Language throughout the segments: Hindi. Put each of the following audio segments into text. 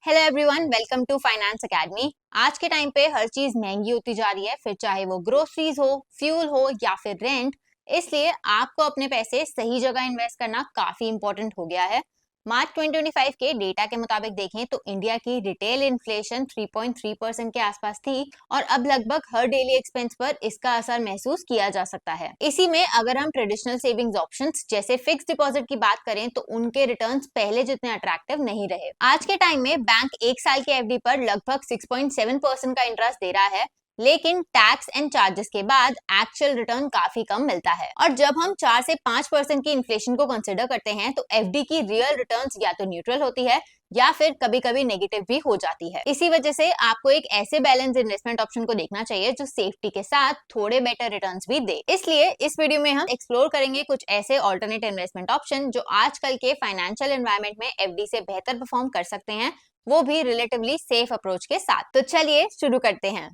Hello everyone, welcome to finance academy. आज के टाइम पे हर चीज महंगी होती जा रही है, फिर चाहे वो ग्रोसरीज हो, फ्यूल हो या फिर रेंट। इसलिए आपको अपने पैसे सही जगह इन्वेस्ट करना काफी इंपॉर्टेंट हो गया है। मार्च 2025 के डेटा के मुताबिक देखें तो इंडिया की रिटेल इन्फ्लेशन 3.3% के आसपास थी और अब लगभग हर डेली एक्सपेंस पर इसका असर महसूस किया जा सकता है। इसी में अगर हम ट्रेडिशनल सेविंग्स ऑप्शंस जैसे फिक्स डिपॉजिट की बात करें तो उनके रिटर्न्स पहले जितने अट्रैक्टिव नहीं रहे। आज के टाइम में बैंक एक साल के एफडी पर लगभग 6.7% का इंटरेस्ट दे रहा है, लेकिन टैक्स एंड चार्जेस के बाद एक्चुअल रिटर्न काफी कम मिलता है। और जब हम 4 से 5% की इन्फ्लेशन को कंसिडर करते हैं तो एफडी की रियल रिटर्न्स या तो न्यूट्रल होती है या फिर कभी कभी नेगेटिव भी हो जाती है। इसी वजह से आपको एक ऐसे बैलेंस इन्वेस्टमेंट ऑप्शन को देखना चाहिए जो सेफ्टी के साथ थोड़े बेटर रिटर्न्स भी दे। इसलिए इस वीडियो में हम एक्सप्लोर करेंगे कुछ ऐसे ऑल्टरनेट इन्वेस्टमेंट ऑप्शन जो आजकल के फाइनेंशियल एनवायरनमेंट में एफडी से बेहतर परफॉर्म कर सकते हैं, वो भी रिलेटिवली सेफ अप्रोच के साथ। तो चलिए शुरू करते हैं।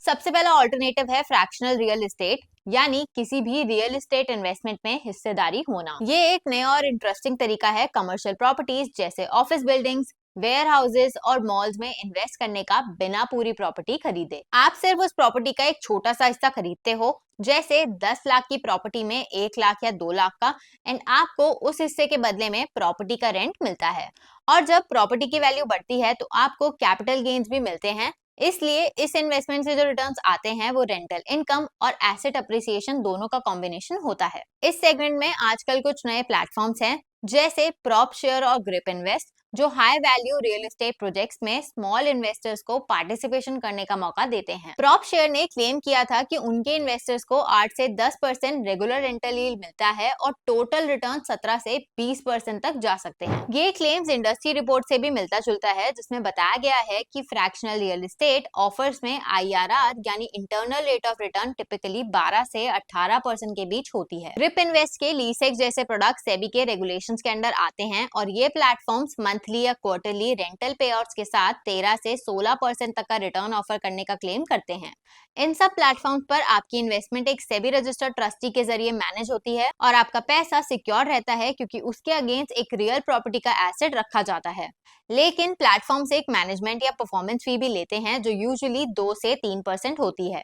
सबसे पहला ऑल्टरनेटिव है फ्रैक्शनल रियल एस्टेट, यानी किसी भी रियल एस्टेट इन्वेस्टमेंट में हिस्सेदारी होना। ये एक नया और इंटरेस्टिंग तरीका है कमर्शियल प्रॉपर्टीज जैसे ऑफिस बिल्डिंग्स, वेयर हाउसेज और मॉल्स में इन्वेस्ट करने का बिना पूरी प्रॉपर्टी खरीदे। आप सिर्फ उस प्रॉपर्टी का एक छोटा सा हिस्सा खरीदते हो, जैसे 10 लाख की प्रॉपर्टी में 1 लाख या 2 लाख का, एंड आपको उस हिस्से के बदले में प्रॉपर्टी का रेंट मिलता है। और जब प्रॉपर्टी की वैल्यू बढ़ती है तो आपको कैपिटल गेन्स भी मिलते हैं। इसलिए इस इन्वेस्टमेंट से जो रिटर्न्स आते हैं वो रेंटल इनकम और एसेट अप्रिसिएशन दोनों का कॉम्बिनेशन होता है। इस सेगमेंट में आजकल कुछ नए प्लेटफॉर्म्स हैं जैसे प्रॉप शेयर और ग्रिप इन्वेस्ट, जो high value real estate projects में स्मॉल इन्वेस्टर्स को पार्टिसिपेशन करने का मौका देते हैं। प्रॉप शेयर ने क्लेम किया था कि उनके इन्वेस्टर्स को 8 से 10% रेगुलर रेंटल यील्ड मिलता है और टोटल रिटर्न 17 से 20% तक जा सकते हैं। ये क्लेम्स इंडस्ट्री रिपोर्ट से भी मिलता जुलता है, जिसमें बताया गया है कि फ्रैक्शनल रियल एस्टेट ऑफर्स में IRR यानी internal rate of return typically 12 से 18% के बीच होती है। ग्रिप इन्वेस्ट के लीसेक्स जैसे प्रोडक्ट सेबी के रेगुलेशंस के अंडर आते हैं और ये प्लेटफॉर्म्स मंथली या क्वार्टरली रेंटल पेआउट्स के साथ 13 से 16% तक का रिटर्न ऑफर करने का क्लेम करते हैं। इन सब प्लेटफॉर्म्स पर आपकी इन्वेस्टमेंट एक सेबी रजिस्टर्ड ट्रस्टी के जरिए मैनेज होती है और आपका पैसा सिक्योर रहता है क्योंकि उसके अगेंस्ट एक रियल प्रॉपर्टी का एसेट रखा जाता है। लेकिन प्लेटफॉर्म्स एक मैनेजमेंट या परफॉर्मेंस फी भी लेते हैं जो यूजुअली 2 से 3% होती है।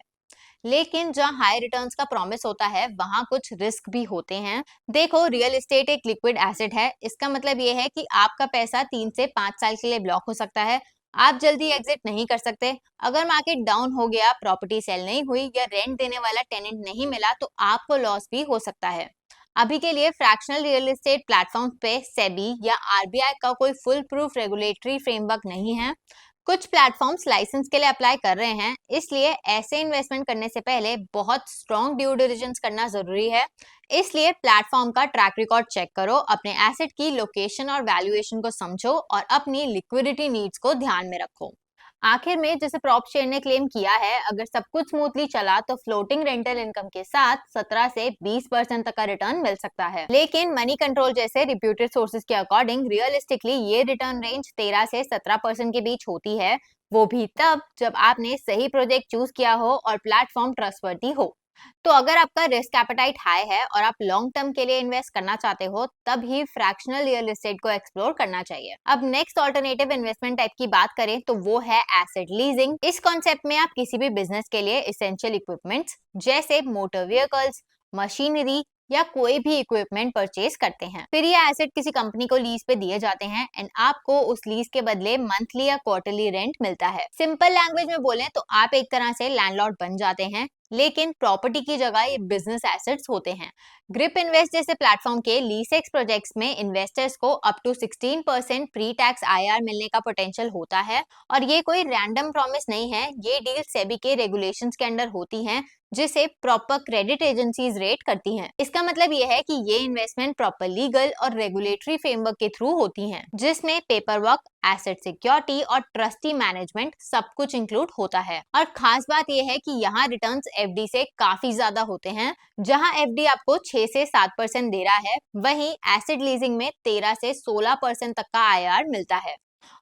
लेकिन जहां हाई रिटर्न्स का प्रॉमिस होता है वहां कुछ रिस्क भी होते हैं। देखो, रियल एस्टेट एक लिक्विड एसेट है। इसका मतलब ये है कि आपका पैसा 3 से 5 साल के लिए ब्लॉक हो सकता है। आप जल्दी एग्जिट नहीं कर सकते। अगर मार्केट डाउन हो गया, प्रॉपर्टी सेल नहीं हुई या रेंट देने वाला टेनेंट नहीं मिला तो आपको लॉस भी हो सकता है। अभी के लिए फ्रैक्शनल रियल एस्टेट प्लेटफॉर्म पे सेबी या आरबीआई का कोई फुल प्रूफ रेगुलेटरी फ्रेमवर्क नहीं है। कुछ प्लेटफॉर्म्स लाइसेंस के लिए अप्लाई कर रहे हैं, इसलिए ऐसे इन्वेस्टमेंट करने से पहले बहुत स्ट्रॉन्ग ड्यू डिलिजेंस करना जरूरी है। इसलिए प्लेटफॉर्म का ट्रैक रिकॉर्ड चेक करो, अपने एसेट की लोकेशन और वैल्यूएशन को समझो और अपनी लिक्विडिटी नीड्स को ध्यान में रखो। आखिर में, जैसे प्रॉप शेयर ने क्लेम किया है, अगर सब कुछ स्मूथली चला तो फ्लोटिंग रेंटल इनकम के साथ 17 से 20% तक का रिटर्न मिल सकता है। लेकिन मनी कंट्रोल जैसे रिप्यूटेड सोर्सेज के अकॉर्डिंग रियलिस्टिकली ये रिटर्न रेंज 13 से 17% के बीच होती है, वो भी तब जब आपने सही प्रोजेक्ट चूज किया हो और प्लेटफॉर्म ट्रस्टवर्दी हो। तो अगर आपका रिस्क एपेटाइट हाई है और आप लॉन्ग टर्म के लिए इन्वेस्ट करना चाहते हो, तब ही फ्रैक्शनल रियल एस्टेट को एक्सप्लोर करना चाहिए। अब नेक्स्ट ऑल्टरनेटिव इन्वेस्टमेंट टाइप की बात करें तो वो है एसेट लीजिंग। इस कॉन्सेप्ट में आप किसी भी बिजनेस के लिए एसेंशियल इक्विपमेंट्स जैसे मोटर व्हीकल्स, मशीनरी या कोई भी इक्विपमेंट परचेज करते हैं। फिर ये एसेट किसी कंपनी को लीज पे दिए जाते हैं एंड आपको उस लीज के बदले मंथली या क्वार्टरली रेंट मिलता है। सिंपल लैंग्वेज में बोलें तो आप एक तरह से लैंडलॉर्ड बन जाते हैं, लेकिन प्रॉपर्टी की जगह ये बिजनेस एसेट्स होते हैं। ग्रिप इन्वेस्ट जैसे प्लेटफॉर्म के लीसेक्स प्रोजेक्ट्स में इन्वेस्टर्स को up to 16% pre tax IRR मिलने का पोटेंशियल होता है और ये कोई रैंडम प्रॉमिस नहीं है। ये डील सेबी के रेगुलेशंस के अंडर होती हैं, जिसे प्रॉपर क्रेडिट एजेंसीज रेट करती हैं। इसका मतलब यह है कि ये इन्वेस्टमेंट प्रॉपर लीगल और रेगुलेटरी फ्रेमवर्क के थ्रू होती हैं, जिसमें पेपर वर्क, एसेट सिक्योरिटी और ट्रस्टी मैनेजमेंट सब कुछ इंक्लूड होता है। और खास बात यह है कि यहाँ रिटर्न्स एफडी से काफी ज्यादा होते हैं। जहां एफडी आपको 6 से 7% दे रहा है, वहीं एसेट लीजिंग में 13 से 16% तक का IRR मिलता है।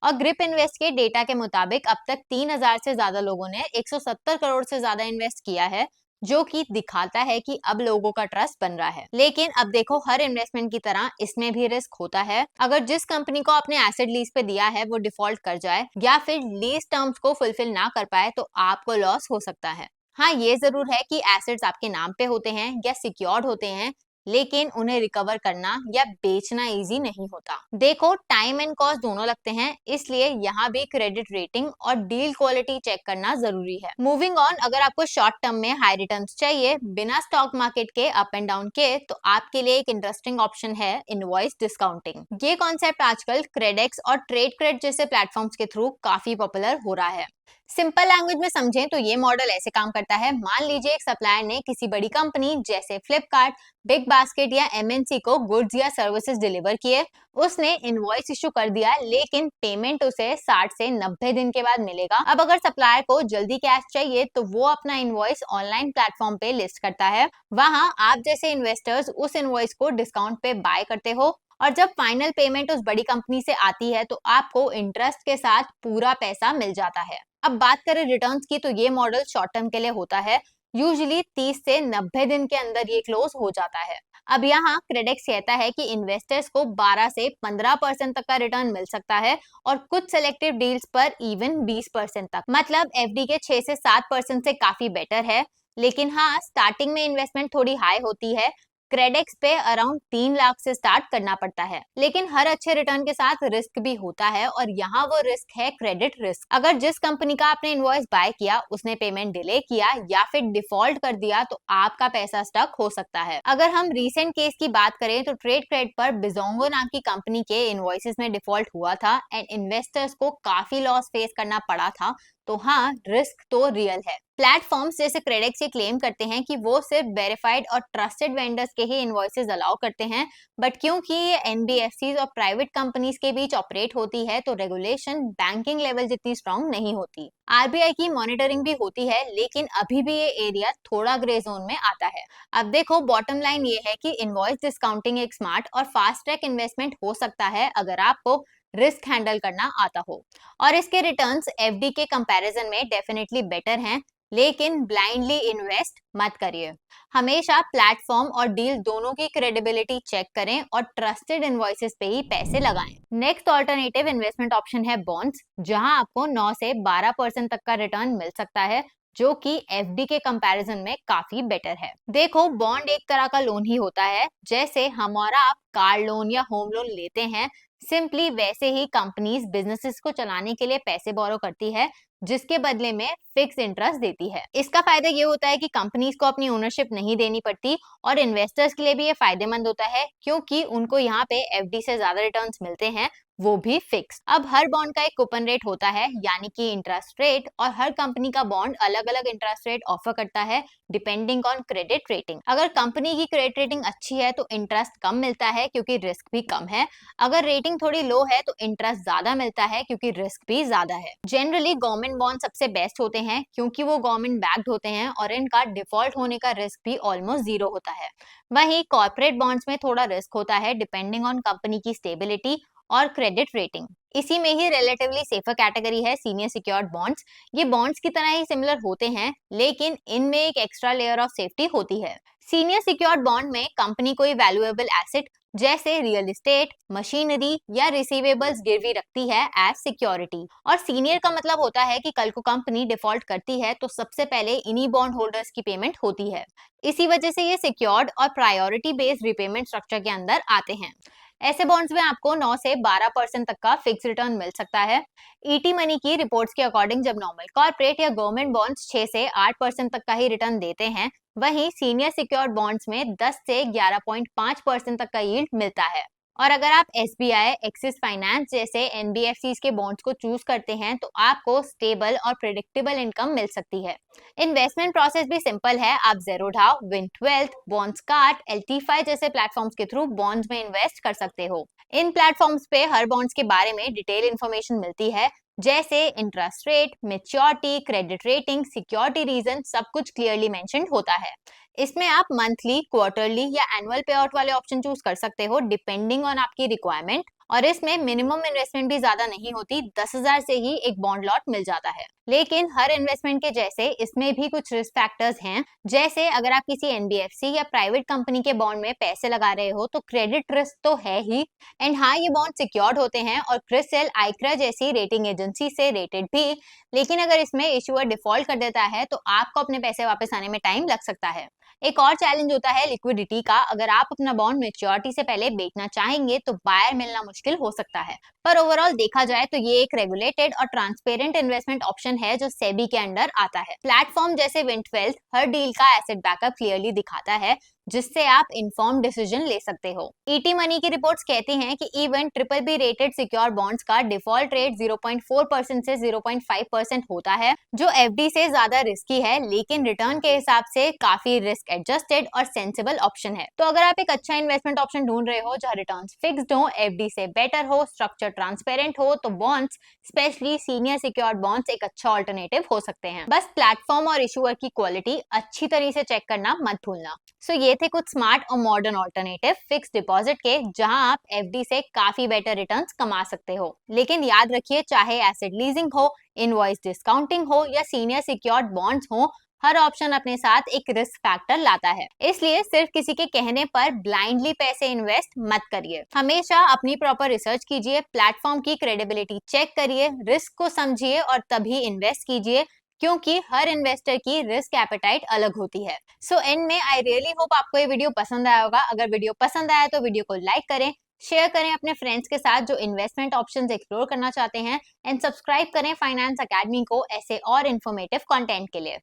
और ग्रिप इन्वेस्ट के डेटा के मुताबिक अब तक 3000 से ज्यादा लोगों ने 170 करोड़ से ज्यादा इन्वेस्ट किया है, जो कि दिखाता है कि अब लोगों का ट्रस्ट बन रहा है। लेकिन अब देखो, हर इन्वेस्टमेंट की तरह इसमें भी रिस्क होता है। अगर जिस कंपनी को आपने एसेट लीज पे दिया है वो डिफॉल्ट कर जाए या फिर लीज टर्म्स को फुलफिल ना कर पाए तो आपको लॉस हो सकता है। हाँ, ये जरूर है कि एसेट्स आपके नाम पे होते हैं या सिक्योर्ड होते हैं, लेकिन उन्हें रिकवर करना या बेचना इजी नहीं होता। देखो, टाइम एंड कॉस्ट दोनों लगते हैं, इसलिए यहाँ भी क्रेडिट रेटिंग और डील क्वालिटी चेक करना जरूरी है। मूविंग ऑन, अगर आपको शॉर्ट टर्म में हाई रिटर्न्स चाहिए बिना स्टॉक मार्केट के अप एंड डाउन के, तो आपके लिए एक इंटरेस्टिंग ऑप्शन है इनवॉइस डिस्काउंटिंग। ये कॉन्सेप्ट आजकल क्रेडेक्स और ट्रेड क्रेड जैसे प्लेटफॉर्म्स के थ्रू काफी पॉपुलर हो रहा है। सिंपल लैंग्वेज में समझें तो ये मॉडल ऐसे काम करता है। मान लीजिए एक सप्लायर ने किसी बड़ी कंपनी जैसे फ्लिपकार्ट, बिग बास्केट या एमएनसी को गुड्स या सर्विसेज डिलीवर किए। उसने इनवॉइस इशू कर दिया, लेकिन पेमेंट उसे 60 से 90 दिन के बाद मिलेगा। अब अगर सप्लायर को जल्दी कैश चाहिए तो वो अपना इनवॉइस ऑनलाइन प्लेटफॉर्म पे लिस्ट करता है। वहां आप जैसे इन्वेस्टर्स उस इनवॉइस को डिस्काउंट पे बाय करते हो, और जब फाइनल पेमेंट उस बड़ी कंपनी से आती है तो आपको इंटरेस्ट के साथ पूरा पैसा मिल जाता है। अब बात करें रिटर्न्स की, तो ये मॉडल शॉर्ट टर्म के लिए होता है। यूजुअली 30 से 90 दिन के अंदर ये क्लोज हो जाता है। अब यहाँ क्रेडेक्स कहता है कि इन्वेस्टर्स को 12 से 15% तक का रिटर्न मिल सकता है, और कुछ सेलेक्टिव डील्स पर इवन 20% तक। मतलब एफडी के 6 से 7% से काफी बेटर है। लेकिन हाँ, स्टार्टिंग में इन्वेस्टमेंट थोड़ी हाई होती है। क्रेडेक्स पे अराउंड 3 लाख से स्टार्ट करना पड़ता है। लेकिन हर अच्छे रिटर्न के साथ रिस्क भी होता है, और यहाँ वो रिस्क है क्रेडिट रिस्क। अगर जिस कंपनी का आपने इनवॉइस बाय किया उसने पेमेंट डिले किया या फिर डिफॉल्ट कर दिया तो आपका पैसा स्टक हो सकता है। अगर हम रीसेंट केस की बात करें तो ट्रेड क्रेड पर बिजोंगो नाम की कंपनी के इनवॉइसेस में डिफॉल्ट हुआ था एंड इन्वेस्टर्स को काफी लॉस फेस करना पड़ा था। तो हाँ, रिस्क तो रियल है। प्लेटफॉर्म्स जैसे क्रेडेक्स ये क्लेम करते हैं कि वो सिर्फ वेरीफाइड और ट्रस्टेड वेंडर्स के ही इनवॉइसेस अलाउ करते हैं, बट क्योंकि ये एनबीएफसीज और प्राइवेट कंपनीज के बीच ऑपरेट होती है तो रेगुलेशन बैंकिंग लेवल जितनी स्ट्रांग नहीं होती। आरबीआई की मॉनिटरिंग भी होती है, लेकिन अभी भी ये एरिया थोड़ा ग्रे जोन में आता है। अब देखो, बॉटम लाइन ये है कि इनवॉइस डिस्काउंटिंग एक स्मार्ट और फास्ट ट्रैक इन्वेस्टमेंट हो सकता है अगर आपको रिस्क हैंडल करना आता हो, और इसके रिटर्न्स एफडी के कंपैरिजन में डेफिनेटली बेटर हैं। लेकिन ब्लाइंडली इन्वेस्ट मत करिए। हमेशा प्लेटफॉर्म और डील दोनों की क्रेडिबिलिटी चेक करें और ट्रस्टेड इनवॉइसेस पे ही पैसे लगाएं। नेक्स्ट ऑल्टरनेटिव इन्वेस्टमेंट ऑप्शन है बॉन्ड्स, जहां आपको 9 से 12% तक का रिटर्न मिल सकता है, जो कि एफडी के कंपैरिजन में काफी बेटर है। देखो, बॉन्ड एक तरह का लोन ही होता है। जैसे हमारा आप कार लोन या होम लोन लेते हैं, सिंपली वैसे ही कंपनीज बिजनेसेस को चलाने के लिए पैसे बोरो करती है, जिसके बदले में फिक्स इंटरेस्ट देती है। इसका फायदा ये होता है कि कंपनीज को अपनी ओनरशिप नहीं देनी पड़ती, और इन्वेस्टर्स के लिए भी ये फायदेमंद होता है क्योंकि उनको यहाँ पे एफडी से ज्यादा रिटर्न्स मिलते हैं, वो भी फिक्स। अब हर बॉन्ड का एक कूपन रेट होता है, यानी कि इंटरेस्ट रेट, और हर कंपनी का बॉन्ड अलग अलग इंटरेस्ट रेट ऑफर करता है डिपेंडिंग ऑन क्रेडिट रेटिंग। अगर कंपनी की क्रेडिट रेटिंग अच्छी है तो इंटरेस्ट कम मिलता है क्योंकि रिस्क भी कम है। अगर रेटिंग थोड़ी लो है तो इंटरेस्ट ज्यादा मिलता है क्योंकि रिस्क भी ज्यादा है। जनरली गवर्नमेंट बॉन्ड सबसे बेस्ट होते हैं क्योंकि वो गवर्नमेंट बैक्ड होते हैं और इनका डिफॉल्ट होने का रिस्क भी ऑलमोस्ट जीरो होता है। वहीं कॉर्पोरेट बॉन्ड्स में थोड़ा रिस्क होता है डिपेंडिंग ऑन कंपनी की स्टेबिलिटी और क्रेडिट रेटिंग। इसी में ही रिलेटिवली सेफर कैटेगरी है सीनियर सिक्योर्ड बॉन्ड्स। ये बॉन्ड्स की तरह ही सिमिलर होते हैं, लेकिन इनमें एक एक्स्ट्रा लेयर ऑफ सेफ्टी होती है। सीनियर सिक्योर्ड बॉन्ड में कंपनी कोई वैल्यूएबल एसेट जैसे रियल एस्टेट, मशीनरी या रिसीवेबल्स गिरवी रखती है एज सिक्योरिटी। और सीनियर का मतलब होता है कि कल को कंपनी डिफॉल्ट करती है तो सबसे पहले इन्हीं बॉन्ड होल्डर्स की पेमेंट होती है। इसी वजह से ये सिक्योर्ड और प्रायोरिटी बेस्ड रिपेमेंट स्ट्रक्चर के अंदर आते हैं। ऐसे बॉन्ड्स में आपको 9 से 12% तक का फिक्स रिटर्न मिल सकता है। ईटी मनी की रिपोर्ट्स के अकॉर्डिंग जब नॉर्मल कॉर्पोरेट या गवर्नमेंट बॉन्ड्स 6 से 8% तक का ही रिटर्न देते हैं, वहीं सीनियर सिक्योर्ड बॉन्ड्स में 10 से 11.5% तक का यील्ड मिलता है। और अगर आप एसबीआई, एक्सिस फाइनेंस जैसे एनबीएफसीज के बॉन्ड्स को चूज करते हैं तो आपको स्टेबल और प्रेडिक्टेबल इनकम मिल सकती है। इन्वेस्टमेंट प्रोसेस भी सिंपल है। आप ज़ेरोधा, विंटवेल्थ, बॉन्ड्सकार्ट, एल्टीफाई जैसे प्लेटफॉर्म्स के थ्रू बॉन्ड्स में इन्वेस्ट कर सकते हो। इन प्लेटफॉर्म्स पे हर बॉन्ड्स के बारे में डिटेल इन्फॉर्मेशन मिलती है, जैसे interest rate, maturity, credit rating, security reason, सब कुछ क्लियरली मेंशन्ड होता है। इसमें आप मंथली, क्वार्टरली या एनुअल पे आउट वाले ऑप्शन चूज कर सकते हो डिपेंडिंग ऑन आपकी रिक्वायरमेंट। और इसमें मिनिमम इन्वेस्टमेंट भी ज्यादा नहीं होती, 10,000 से ही एक बॉन्ड लॉट मिल जाता है। लेकिन हर इन्वेस्टमेंट के जैसे इसमें भी कुछ रिस्क फैक्टर्स हैं, जैसे अगर आप किसी एनबीएफसी या प्राइवेट कंपनी के बॉन्ड में पैसे लगा रहे हो तो क्रेडिट रिस्क तो है ही, एंड हाँ ये बॉन्ड सिक्योर्ड होते हैं और क्रिसिल, आइक्रा जैसी रेटिंग एजेंसी से रेटेड भी। लेकिन अगर इसमें इशूअर डिफॉल्ट कर देता है तो आपको अपने पैसे वापस आने में टाइम लग सकता है। एक और चैलेंज होता है लिक्विडिटी का। अगर आप अपना बॉन्ड मैच्योरिटी से पहले बेचना चाहेंगे तो बायर मिलना मुश्किल हो सकता है। पर ओवरऑल देखा जाए तो ये एक रेगुलेटेड और ट्रांसपेरेंट इन्वेस्टमेंट ऑप्शन है जो सेबी के अंडर आता है। प्लेटफॉर्म जैसे विंटवेल्थ हर डील का एसेट बैकअप क्लियरली दिखाता है, जिससे आप इन्फॉर्म डिसीजन ले सकते हो। ईटी मनी की रिपोर्ट्स कहती हैं कि even triple B rated secure bonds का डिफॉल्ट रेट 0.4% से 0.5% होता है, जो एफडी से ज्यादा रिस्की है, लेकिन रिटर्न के हिसाब से काफी रिस्क एडजस्टेड और सेंसिबल ऑप्शन है। तो अगर आप एक अच्छा इन्वेस्टमेंट ऑप्शन ढूंढ रहे हो जहां रिटर्न्स फिक्स्ड हो, एफडी से बेटर हो, स्ट्रक्चर ट्रांसपेरेंट हो, तो bonds, specially senior secured bonds एक अच्छा ऑल्टरनेटिव हो सकते हैं। बस प्लेटफॉर्म और इशूअर की क्वालिटी अच्छी तरह से चेक करना मत भूलना। सो ये थे कुछ स्मार्ट और मॉडर्न ऑल्टरनेटिव फिक्स डिपॉजिट के, जहां आप एफडी से काफी बेटर रिटर्न्स कमा सकते हो। लेकिन याद रखिए, चाहे एसेट लीजिंग हो, इनवॉइस डिस्काउंटिंग हो या सीनियर सिक्योर्ड बॉन्ड्स हो, हर ऑप्शन अपने साथ एक रिस्क फैक्टर लाता है। इसलिए सिर्फ किसी के कहने पर ब्लाइंडली पैसे इन्वेस्ट मत करिए। हमेशा अपनी प्रॉपर रिसर्च कीजिए, प्लेटफॉर्म की क्रेडिबिलिटी चेक करिए, रिस्क को समझिए और तभी इन्वेस्ट कीजिए, क्योंकि हर इन्वेस्टर की रिस्क एपेटाइट अलग होती है। सो एंड में आई रियली होप आपको ये वीडियो पसंद आया होगा। अगर वीडियो पसंद आया तो वीडियो को लाइक करें, शेयर करें अपने फ्रेंड्स के साथ जो इन्वेस्टमेंट ऑप्शंस एक्सप्लोर करना चाहते हैं, एंड सब्सक्राइब करें फाइनेंस अकेडमी को ऐसे और इन्फॉर्मेटिव कंटेंट के लिए।